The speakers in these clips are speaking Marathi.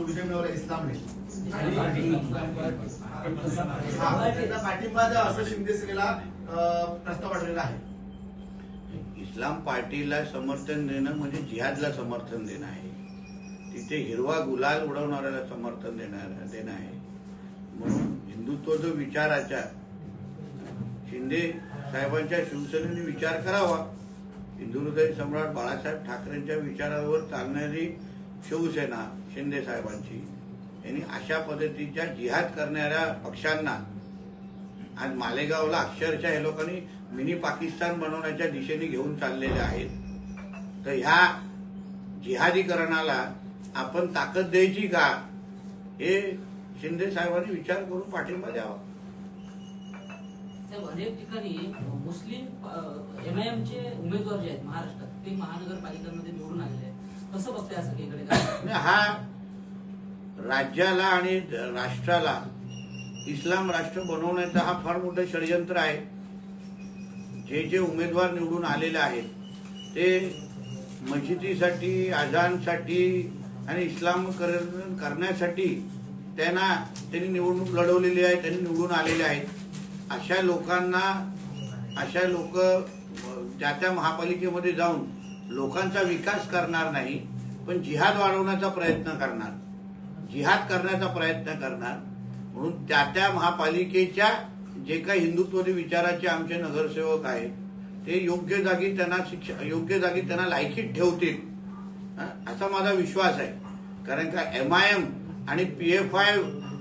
जो विजय मिळवला इस्लामने त्यांना पाठिंबा द्या असं शिंदे सेनेला प्रस्ताव पाठवलेला आहे। इस्लाम पार्टीला समर्थन देणं म्हणजे जिहादला समर्थन देणं आहे। तिथे हिरवा गुलाल उडवणाऱ्याला समर्थन देणं आहे। म्हणून हिंदुत्व जो विचाराचा शिंदे साहेबांच्या शिवसेनेने विचार करावा। हिंदुहृदय सम्राट बाळासाहेब ठाकरेंच्या विचारावर चालणारी शिवसेना शिंदे साहेबांची यांनी अशा पद्धतीच्या जिहाद करणाऱ्या पक्षांना आज मालेगावला अक्षरशः हे लोकांनी मिनी पाकिस्तान बनवण्याच्या दिशेने घेऊन चाललेले आहेत। तर ह्या जिहादीकरणाला आपण ताकद द्यायची का हे शिंदे साहेबांनी विचार करून पाठिंबा द्यावा। अनेक ठिकाणी मुस्लिम एमआयएमचे उमेदवार जे आहेत महाराष्ट्रात ते महानगरपालिकांमध्ये निवडून आलेले आहेत, कसं बघताय असं सगळीकडे? हा राज्याला आणि राष्ट्राला इस्लाम राष्ट्र बनवण्याचा हा फार मोठं षडयंत्र आहे। जे उमेदवार निवडून आलेले आहेत ते मशिदीसाठी, अजानसाठी आणि इस्लामकरण करण्यासाठी त्यांनी निवडणूक लढवलेली आहे, त्यांनी निवडून आलेले आहेत। अशा लोक त्या महापालिकेमध्ये जाऊन लोकांचा विकास करणार नाही, पण जिहाद वाढवण्याचा प्रयत्न करणार, जिहाद करण्याचा प्रयत्न करणार। म्हणून त्या महापालिकेच्या जे काही हिंदुत्ववादी विचाराचे आमचे नगरसेवक आहेत ते योग्य जागी त्यांना लायकीत ठेवतील असा माझा विश्वास आहे। कारण का MIM आणि PFI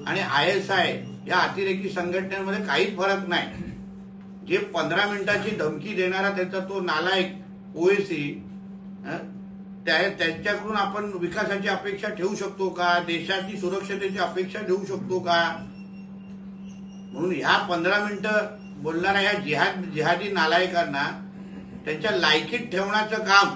आणि ISI या अतिरेकी संघटनेमध्ये काहीच फरक नाही। जे 15 मिनिटाची धमकी देणारा त्याचा तो नालायक OSC त्यांच्याकडून आपण विकासाची अपेक्षा ठेवू शकतो का? देशाची सुरक्षतेची अपेक्षा ठेवू शकतो का? म्हणून ह्या 15 मिनिटं बोलणाऱ्या ह्या जिहादी नालायकांना त्यांच्या लायकीत ठेवण्याचं काम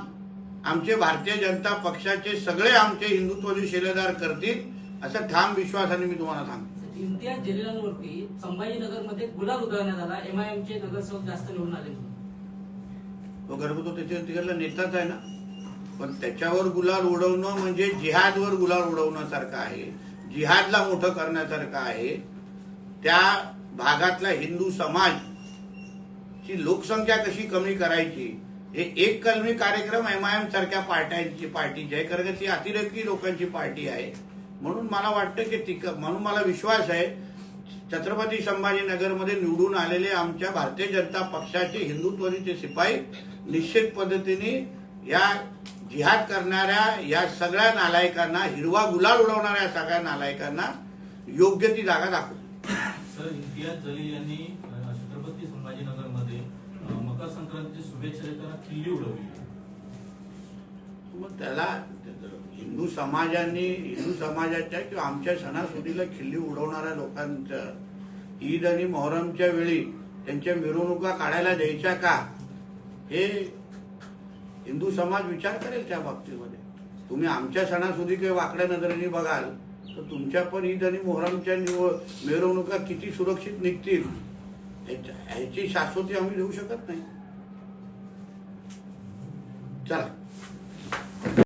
आमचे भारतीय जनता पक्षाचे सगळे आमचे हिंदुत्ववादी शिलेदार करतील असं ठाम विश्वासाने मी तुम्हाला सांगतो। इम्तियाज जलीलांवरती संभाजीनगरमध्ये गुलाल उधळण्यात आला, MIMचे नगरसेवक जास्त निवडून आले। तो गर्भ तिकडला नेताच आहे ना, पण त्याच्यावर गुलाल उडवणं म्हणजे जिहादवर गुलाल उडवण्यासारखं आहे, जिहादला मोठं करण्यासारखं आहे। त्या भागातला हिंदू समाज ची लोकसंख्या कशी कमी करायची हे एक कलमी कार्यक्रम MIM सारख्या पार्टीची आहे, कारण ती अतिरेकी लोकांची पार्टी आहे। म्हणून मला वाटतं की म्हणून मला विश्वास आहे छत्रपती संभाजीनगरमध्ये निवडून आलेले आमच्या भारतीय जनता पक्षाचे हिंदुत्ववादीचे शिपाई निश्चित पद्धतीने या जिहाद करणाऱ्या या सगळ्या नालायकांना, हिरवा गुलाल उडवणाऱ्या सगळ्या नालायकांना योग्य ती जागा दाखवू। सर, इम्तियाज जलील यांनी छत्रपती संभाजीनगरमध्ये मकर संक्रांतीची शुभेच्छा देताना खिल्ली उडवली। मग त्याला हिंदू समाजाच्या किंवा आमच्या सणासुदीला खिल्ली उडवणाऱ्या लोकांचं ईद आणि मोहरमच्या वेळी त्यांच्या मिरवणुका काढायला द्यायच्या का हे हिंदू समाज विचार करेल त्या बाबतीमध्ये। तुम्ही आमच्या सणासुदी काही वाकड्या नजरेने बघाल तर तुमच्या पण ईद आणि मोहरमच्या मिरवणुका किती सुरक्षित निघतील ह्याची शाश्वती आम्ही देऊ शकत नाही। चला।